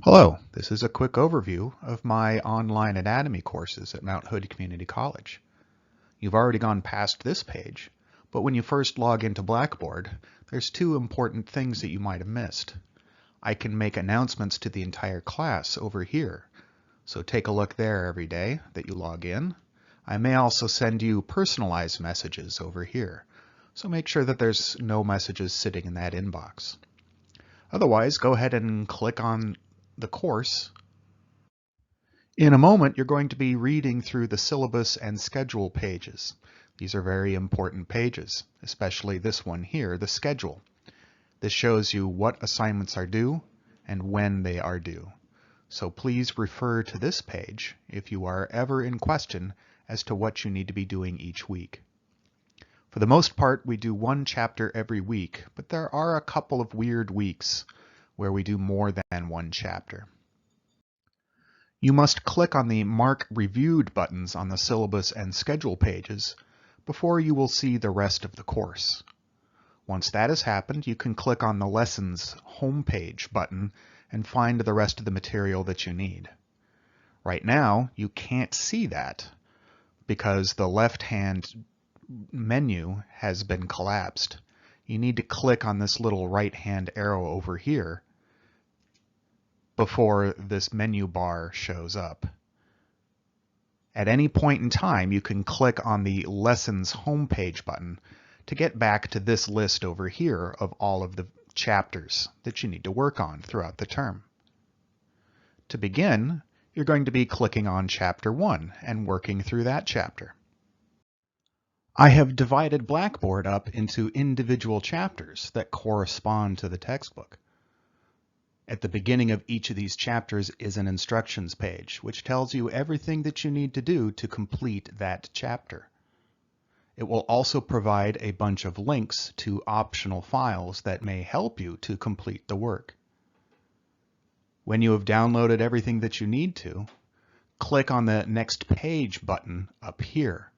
Hello, this is a quick overview of my online anatomy courses at Mount Hood Community College. You've already gone past this page, but when you first log into Blackboard, there's two important things that you might have missed. I can make announcements to the entire class over here, so take a look there every day that you log in. I may also send you personalized messages over here, so make sure that there's no messages sitting in that inbox. Otherwise, go ahead and click on the course. In a moment, you're going to be reading through the syllabus and schedule pages. These are very important pages, especially this one here, the schedule. This shows you what assignments are due and when they are due. So please refer to this page if you are ever in question as to what you need to be doing each week. For the most part, we do one chapter every week, but there are a couple of weird weeks where we do more than one chapter. You must click on the Mark Reviewed buttons on the syllabus and schedule pages before you will see the rest of the course. Once that has happened, you can click on the Lessons Homepage button and find the rest of the material that you need. Right now, you can't see that because the left-hand menu has been collapsed. You need to click on this little right-hand arrow over here before this menu bar shows up. At any point in time, you can click on the Lessons Homepage button to get back to this list over here of all of the chapters that you need to work on throughout the term. To begin, you're going to be clicking on Chapter 1 and working through that chapter. I have divided Blackboard up into individual chapters that correspond to the textbook. At the beginning of each of these chapters is an instructions page, which tells you everything that you need to do to complete that chapter. It will also provide a bunch of links to optional files that may help you to complete the work. When you have downloaded everything that you need to, click on the Next Page button up here.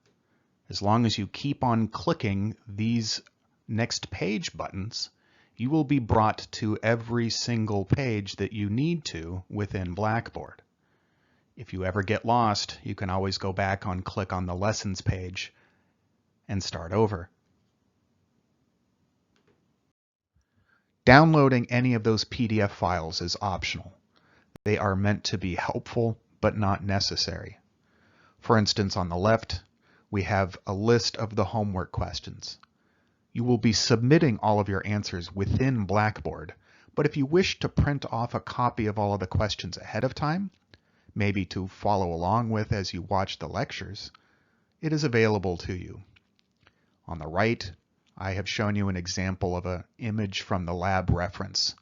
As long as you keep on clicking these Next Page buttons, you will be brought to every single page that you need to within Blackboard. If you ever get lost, you can always go back and click on the Lessons page and start over. Downloading any of those PDF files is optional. They are meant to be helpful, but not necessary. For instance, on the left, we have a list of the homework questions. You will be submitting all of your answers within Blackboard, but if you wish to print off a copy of all of the questions ahead of time, maybe to follow along with as you watch the lectures, it is available to you. On the right, I have shown you an example of an image from the lab reference.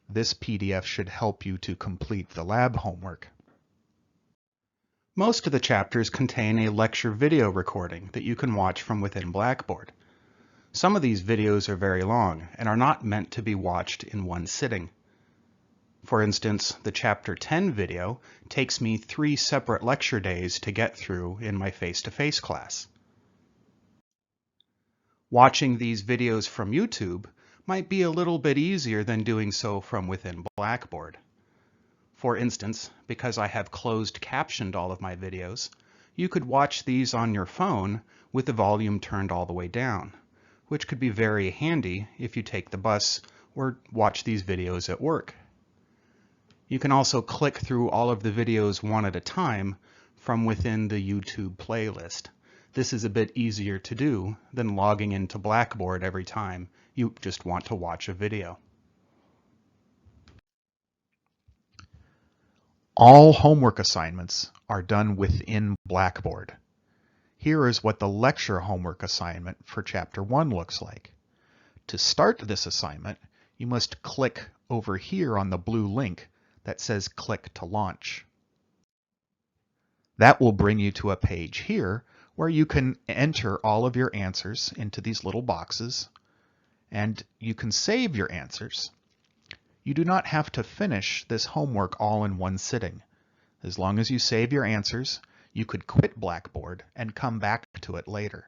This PDF should help you to complete the lab homework. Most of the chapters contain a lecture video recording that you can watch from within Blackboard. Some of these videos are very long and are not meant to be watched in one sitting. For instance, the Chapter 10 video takes me 3 separate lecture days to get through in my face-to-face class. Watching these videos from YouTube might be a little bit easier than doing so from within Blackboard. For instance, because I have closed captioned all of my videos, you could watch these on your phone with the volume turned all the way down, which could be very handy if you take the bus or watch these videos at work. You can also click through all of the videos one at a time from within the YouTube playlist. This is a bit easier to do than logging into Blackboard every time you just want to watch a video. All homework assignments are done within Blackboard. Here is what the lecture homework assignment for Chapter 1 looks like. To start this assignment, you must click over here on the blue link that says Click to Launch. That will bring you to a page here where you can enter all of your answers into these little boxes, and you can save your answers. You do not have to finish this homework all in one sitting. As long as you save your answers, you could quit Blackboard and come back to it later.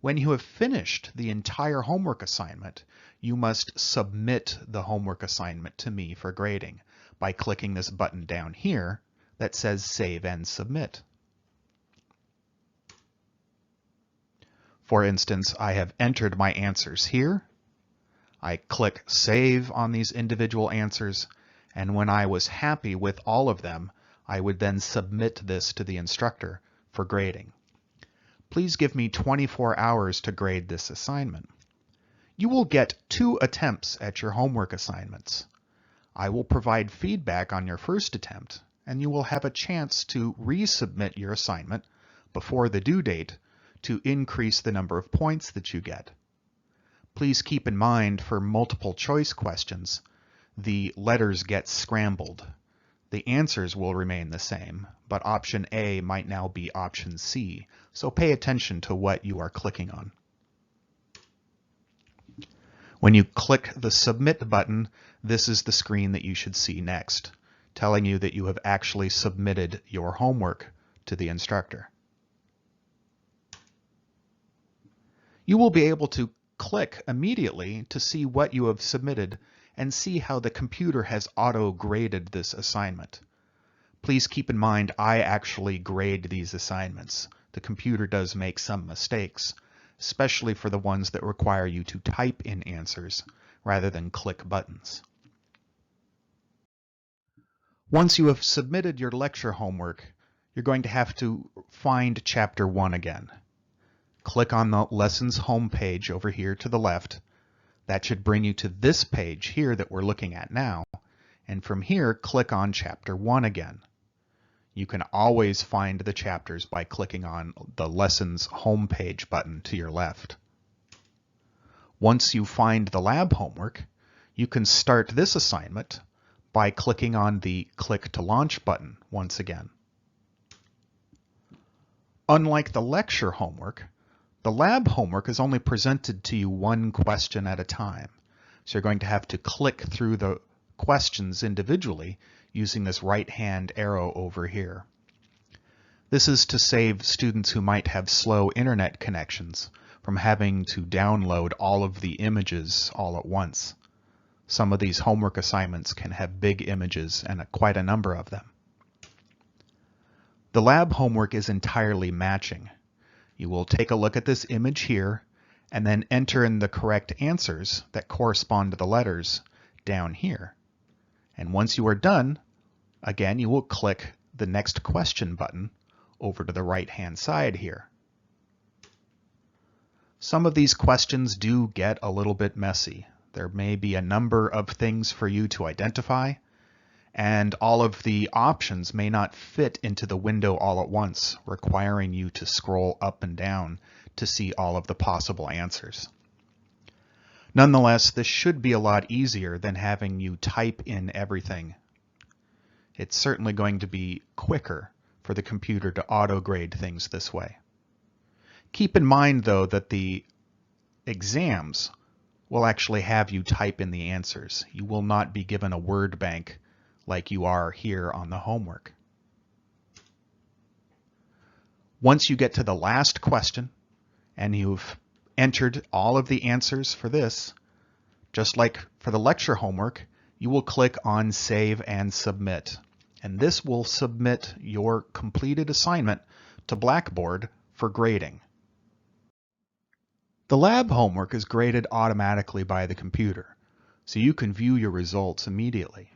When you have finished the entire homework assignment, you must submit the homework assignment to me for grading. by clicking this button down here that says Save and Submit. For instance, I have entered my answers here. I click Save on these individual answers, and when I was happy with all of them, I would then submit this to the instructor for grading. Please give me 24 hours to grade this assignment. You will get 2 attempts at your homework assignments. I will provide feedback on your first attempt, and you will have a chance to resubmit your assignment before the due date to increase the number of points that you get. Please keep in mind for multiple choice questions, the letters get scrambled. The answers will remain the same, but option A might now be option C, so pay attention to what you are clicking on. When you click the Submit button, this is the screen that you should see next, telling you that you have actually submitted your homework to the instructor. You will be able to click immediately to see what you have submitted and see how the computer has auto-graded this assignment. Please keep in mind I actually grade these assignments. The computer does make some mistakes, especially for the ones that require you to type in answers rather than click buttons. Once you have submitted your lecture homework, you're going to have to find Chapter 1 again. Click on the Lessons homepage over here to the left. That should bring you to this page here that we're looking at now, and from here click on Chapter 1 again. You can always find the chapters by clicking on the Lessons homepage button to your left. Once you find the lab homework, you can start this assignment by clicking on the Click to Launch button once again. Unlike the lecture homework, the lab homework is only presented to you one question at a time. So you're going to have to click through the questions individually using this right-hand arrow over here. This is to save students who might have slow internet connections from having to download all of the images all at once. Some of these homework assignments can have big images and quite a number of them. The lab homework is entirely matching. You will take a look at this image here and then enter in the correct answers that correspond to the letters down here. And once you are done, again, you will click the Next Question button over to the right-hand side here. Some of these questions do get a little bit messy. There may be a number of things for you to identify, and all of the options may not fit into the window all at once, requiring you to scroll up and down to see all of the possible answers. Nonetheless, this should be a lot easier than having you type in everything. It's certainly going to be quicker for the computer to auto-grade things this way. Keep in mind, though, that the exams will actually have you type in the answers. You will not be given a word bank like you are here on the homework. Once you get to the last question and you've entered all of the answers for this, just like for the lecture homework, you will click on Save and Submit. And this will submit your completed assignment to Blackboard for grading. The lab homework is graded automatically by the computer, so you can view your results immediately.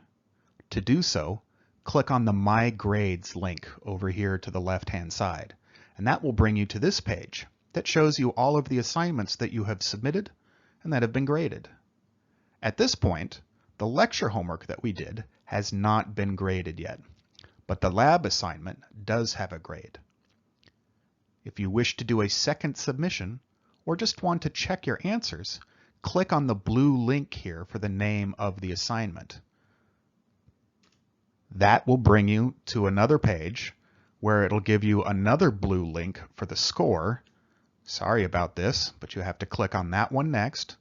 To do so, click on the My Grades link over here to the left-hand side, and that will bring you to this page that shows you all of the assignments that you have submitted and that have been graded. At this point, the lecture homework that we did has not been graded yet, but the lab assignment does have a grade. If you wish to do a second submission or just want to check your answers, click on the blue link here for the name of the assignment. That will bring you to another page where it'll give you another blue link for the score. Sorry about this, but you have to click on that one next.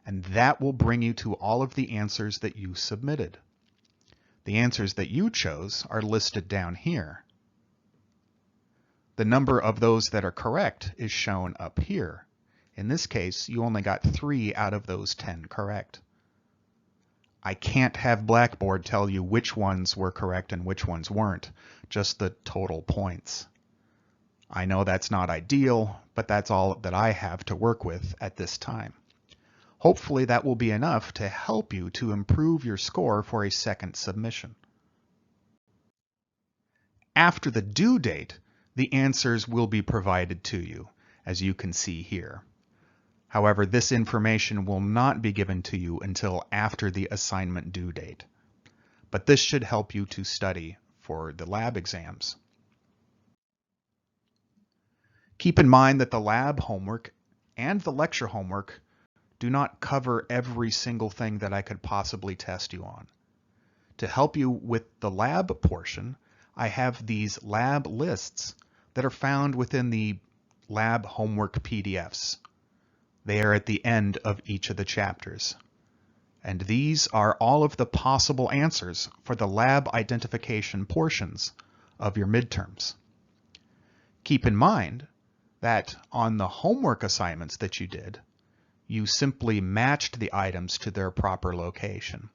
And that will bring you to all of the answers that you submitted. The answers that you chose are listed down here. The number of those that are correct is shown up here. In this case, you only got 3 out of those 10 correct. I can't have Blackboard tell you which ones were correct and which ones weren't, just the total points. I know that's not ideal, but that's all that I have to work with at this time. Hopefully that will be enough to help you to improve your score for a second submission. After the due date, the answers will be provided to you, as you can see here. However, this information will not be given to you until after the assignment due date. But this should help you to study for the lab exams. Keep in mind that the lab homework and the lecture homework do not cover every single thing that I could possibly test you on. To help you with the lab portion, I have these lab lists that are found within the lab homework PDFs. They are at the end of each of the chapters. And these are all of the possible answers for the lab identification portions of your midterms. Keep in mind that on the homework assignments that you did, you simply matched the items to their proper location.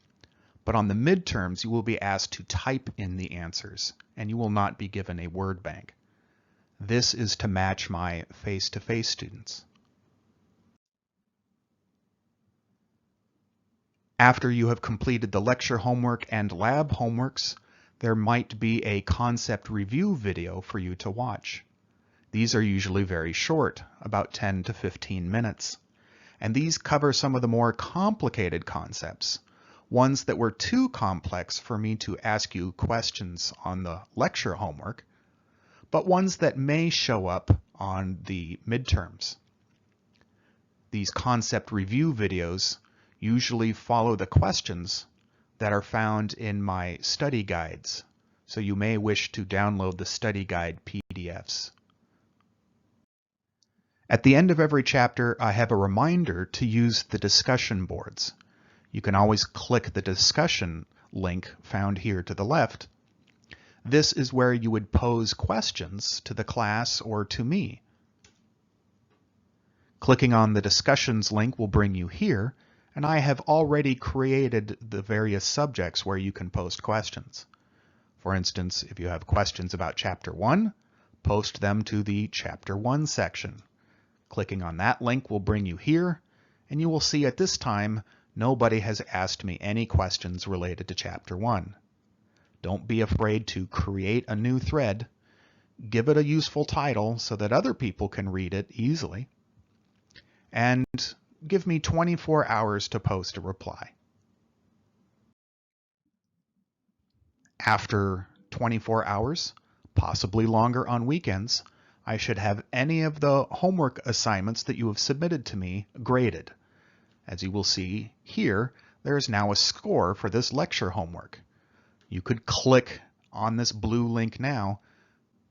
But on the midterms, you will be asked to type in the answers, and you will not be given a word bank. This is to match my face-to-face students. After you have completed the lecture homework and lab homeworks, there might be a concept review video for you to watch. These are usually very short, about 10 to 15 minutes. And these cover some of the more complicated concepts, ones that were too complex for me to ask you questions on the lecture homework, but ones that may show up on the midterms. These concept review videos usually follow the questions that are found in my study guides, so you may wish to download the study guide PDFs. At the end of every chapter, I have a reminder to use the discussion boards. You can always click the discussion link found here to the left. This is where you would pose questions to the class or to me. Clicking on the discussions link will bring you here, and I have already created the various subjects where you can post questions. For instance, if you have questions about Chapter 1, post them to the Chapter 1 section. Clicking on that link will bring you here, and you will see at this time nobody has asked me any questions related to Chapter 1. Don't be afraid to create a new thread. Give it a useful title so that other people can read it easily. And give me 24 hours to post a reply. After 24 hours, possibly longer on weekends, I should have any of the homework assignments that you have submitted to me graded. As you will see here, there is now a score for this lecture homework. You could click on this blue link now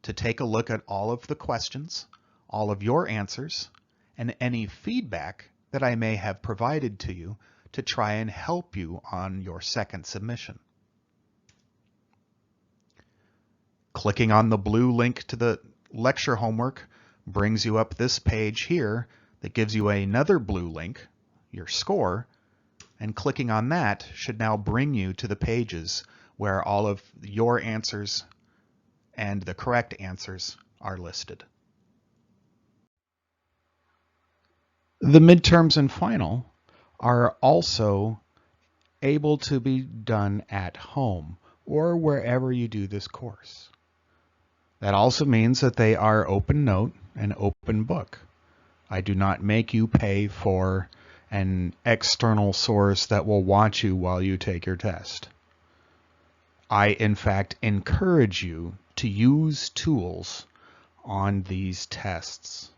to take a look at all of the questions, all of your answers, and any feedback that I may have provided to you to try and help you on your second submission. Clicking on the blue link to the lecture homework brings you up this page here that gives you another blue link, your score, and clicking on that should now bring you to the pages where all of your answers and the correct answers are listed. The midterms and final are also able to be done at home or wherever you do this course. That also means that they are open note and open book. I do not make you pay for an external source that will watch you while you take your test. I, in fact, encourage you to use tools on these tests,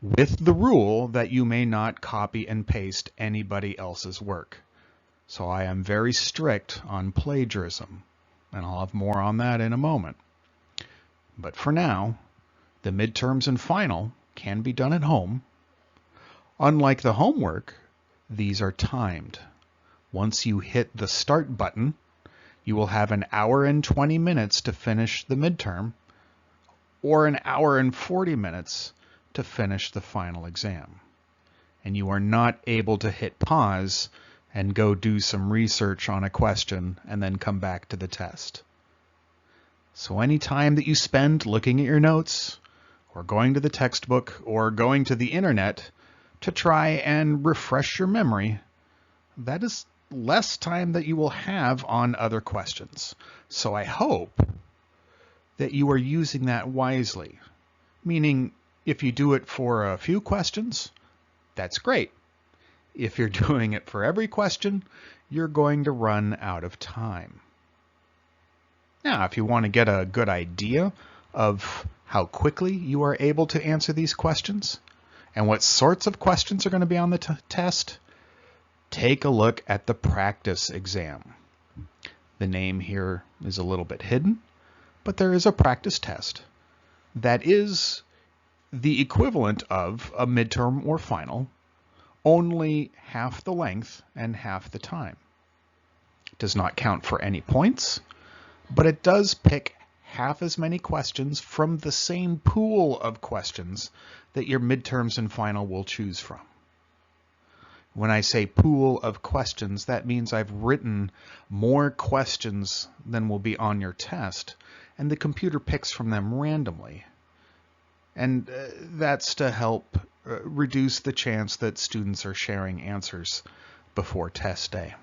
with the rule that you may not copy and paste anybody else's work. So I am very strict on plagiarism, and I'll have more on that in a moment. But for now, the midterms and final can be done at home. Unlike the homework, these are timed. Once you hit the start button, you will have an hour and 20 minutes to finish the midterm, or an hour and 40 minutes to finish the final exam. And you are not able to hit pause and go do some research on a question and then come back to the test. So any time that you spend looking at your notes or going to the textbook or going to the internet to try and refresh your memory, that is less time that you will have on other questions. So I hope that you are using that wisely, meaning if you do it for a few questions, that's great. If you're doing it for every question, you're going to run out of time. Now, if you want to get a good idea of how quickly you are able to answer these questions and what sorts of questions are going to be on the test, take a look at the practice exam. The name here is a little bit hidden, but there is a practice test that is the equivalent of a midterm or final, only half the length and half the time. It does not count for any points, but it does pick half as many questions from the same pool of questions that your midterms and final will choose from. When I say pool of questions, that means I've written more questions than will be on your test, and the computer picks from them randomly. And that's to help reduce the chance that students are sharing answers before test day.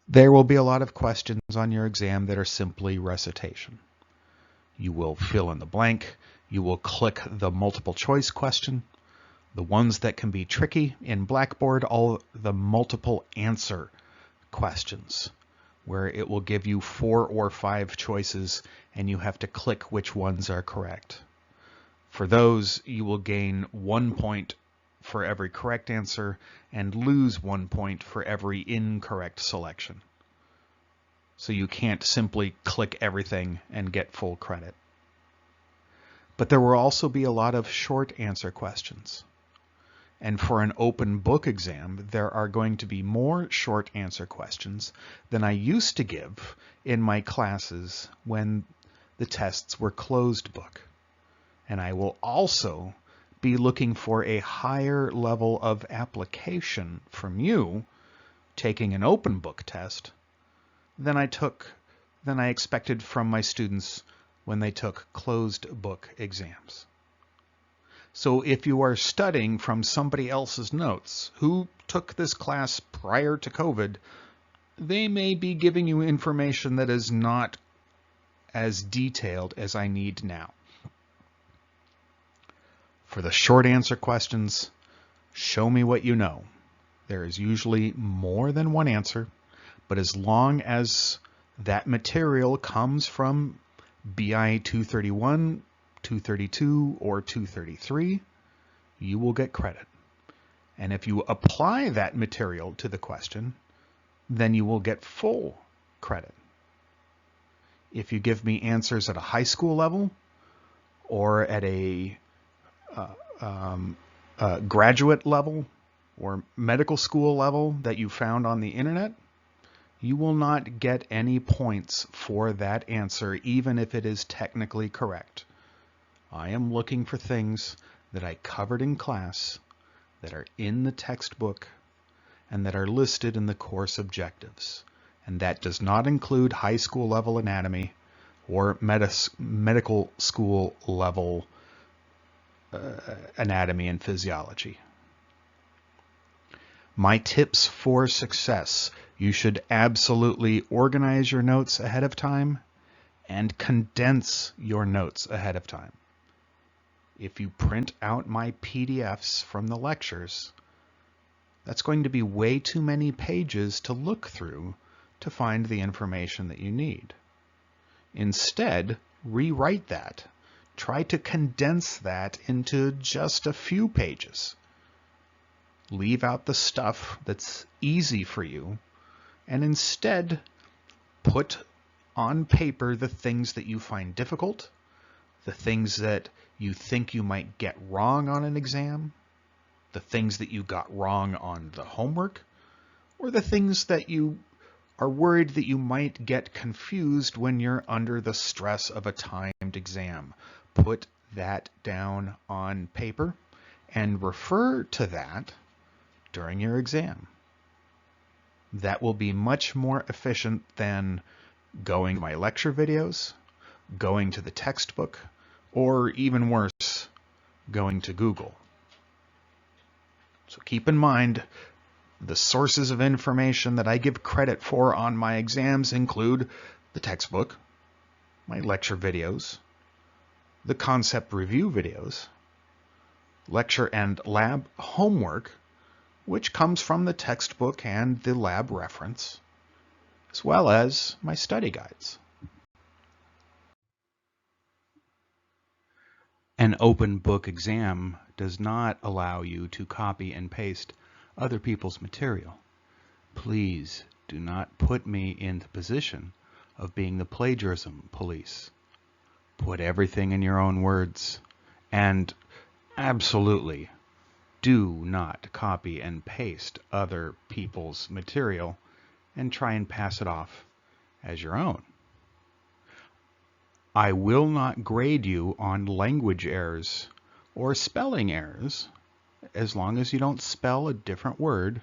There will be a lot of questions on your exam that are simply recitation. You will fill in the blank. You will click the multiple choice question. The ones that can be tricky in Blackboard, all the multiple answer questions, where it will give you 4 or 5 choices and you have to click which ones are correct. For those, you will gain 1 point for every correct answer and lose 1 point for every incorrect selection. So you can't simply click everything and get full credit. But there will also be a lot of short answer questions. And for an open book exam, there are going to be more short answer questions than I used to give in my classes when the tests were closed book. And I will also be looking for a higher level of application from you taking an open book test than I expected from my students when they took closed book exams. So if you are studying from somebody else's notes who took this class prior to COVID, they may be giving you information that is not as detailed as I need now. For the short answer questions, show me what you know. There is usually more than one answer, but as long as that material comes from Bi231, 232, or 233, you will get credit. And if you apply that material to the question, then you will get full credit. If you give me answers at a high school level or at a graduate level or medical school level that you found on the internet, you will not get any points for that answer, even if it is technically correct. I am looking for things that I covered in class, that are in the textbook, and that are listed in the course objectives. And that does not include high school level anatomy or medical school level anatomy and physiology. My tips for success: you should absolutely organize your notes ahead of time and condense your notes ahead of time. If you print out my PDFs from the lectures, that's going to be way too many pages to look through to find the information that you need. Instead, rewrite that. Try to condense that into just a few pages. Leave out the stuff that's easy for you, and instead put on paper the things that you find difficult, the things that you think you might get wrong on an exam, the things that you got wrong on the homework, or the things that you are worried that you might get confused when you're under the stress of a timed exam. Put that down on paper and refer to that during your exam. That will be much more efficient than going to my lecture videos, going to the textbook, or even worse, going to Google. So keep in mind, the sources of information that I give credit for on my exams include the textbook, my lecture videos, the concept review videos, lecture and lab homework, which comes from the textbook and the lab reference, as well as my study guides. An open book exam does not allow you to copy and paste other people's material. Please do not put me in the position of being the plagiarism police. Put everything in your own words, and absolutely do not copy and paste other people's material and try and pass it off as your own. I will not grade you on language errors or spelling errors as long as you don't spell a different word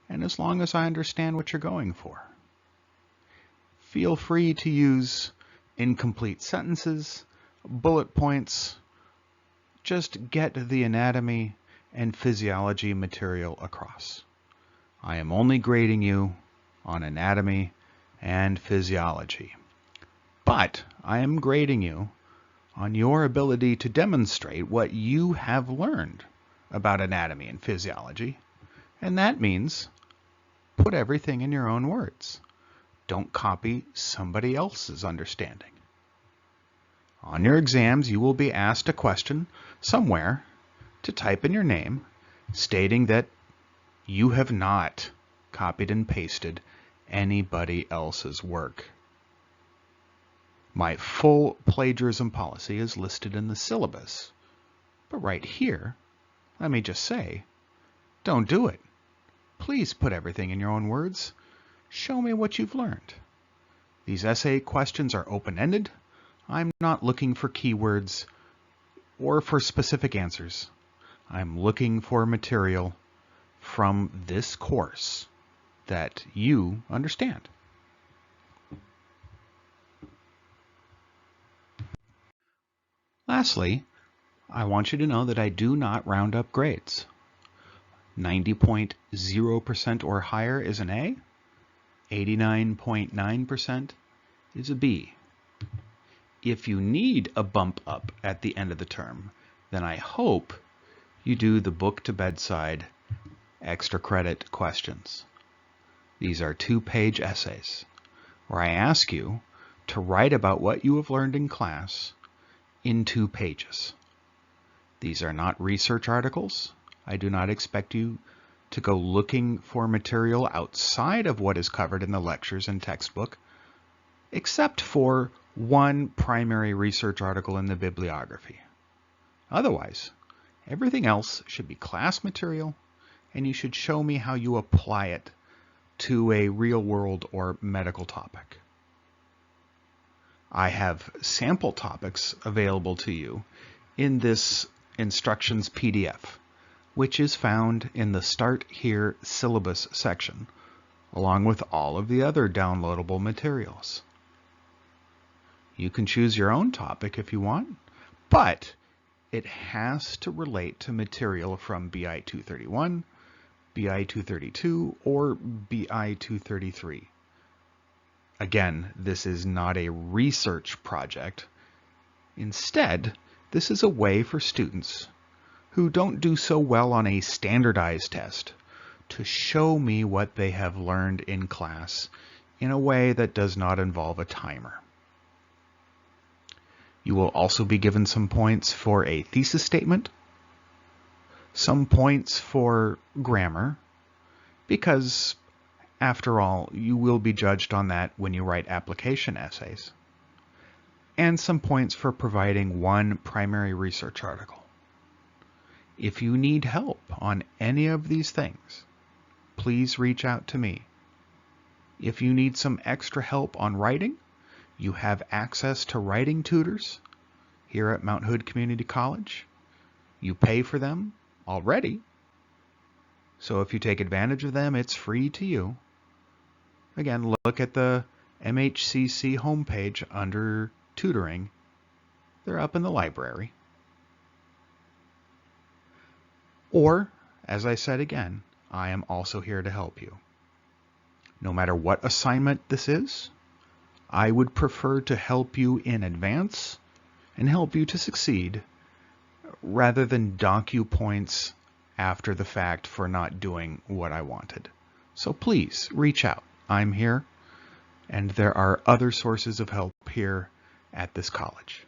and as long as I understand what you're going for. Feel free to use incomplete sentences, bullet points. Just get the anatomy and physiology material across. I am only grading you on anatomy and physiology. But I am grading you on your ability to demonstrate what you have learned about anatomy and physiology. And that means put everything in your own words. Don't copy somebody else's understanding. On your exams, you will be asked a question somewhere to type in your name, stating that you have not copied and pasted anybody else's work. My full plagiarism policy is listed in the syllabus. But right here, let me just say, don't do it. Please put everything in your own words. Show me what you've learned. These essay questions are open-ended. I'm not looking for keywords or for specific answers. I'm looking for material from this course that you understand. Lastly, I want you to know that I do not round up grades. 90.0% or higher is an A. 89.9% is a B. If you need a bump up at the end of the term, then I hope you do the book to bedside extra credit questions. These are 2-page essays where I ask you to write about what you have learned in class in 2 pages. These are not research articles. I do not expect you to go looking for material outside of what is covered in the lectures and textbook, except for one primary research article in the bibliography. Otherwise, everything else should be class material, and you should show me how you apply it to a real-world or medical topic. I have sample topics available to you in this instructions PDF, which is found in the Start Here Syllabus section, along with all of the other downloadable materials. You can choose your own topic if you want, but it has to relate to material from Bi231, Bi232, or Bi233. Again, this is not a research project. Instead, this is a way for students who don't do so well on a standardized test to show me what they have learned in class in a way that does not involve a timer. You will also be given some points for a thesis statement, some points for grammar, because after all, you will be judged on that when you write application essays, and some points for providing one primary research article. If you need help on any of these things, please reach out to me. If you need some extra help on writing, you have access to writing tutors here at Mount Hood Community College. You pay for them already. So if you take advantage of them, it's free to you. Again, look at the MHCC homepage under tutoring. They're up in the library. Or, as I said again, I am also here to help you. No matter what assignment this is, I would prefer to help you in advance and help you to succeed rather than dock you points after the fact for not doing what I wanted. So please reach out. I'm here, and there are other sources of help here at this college.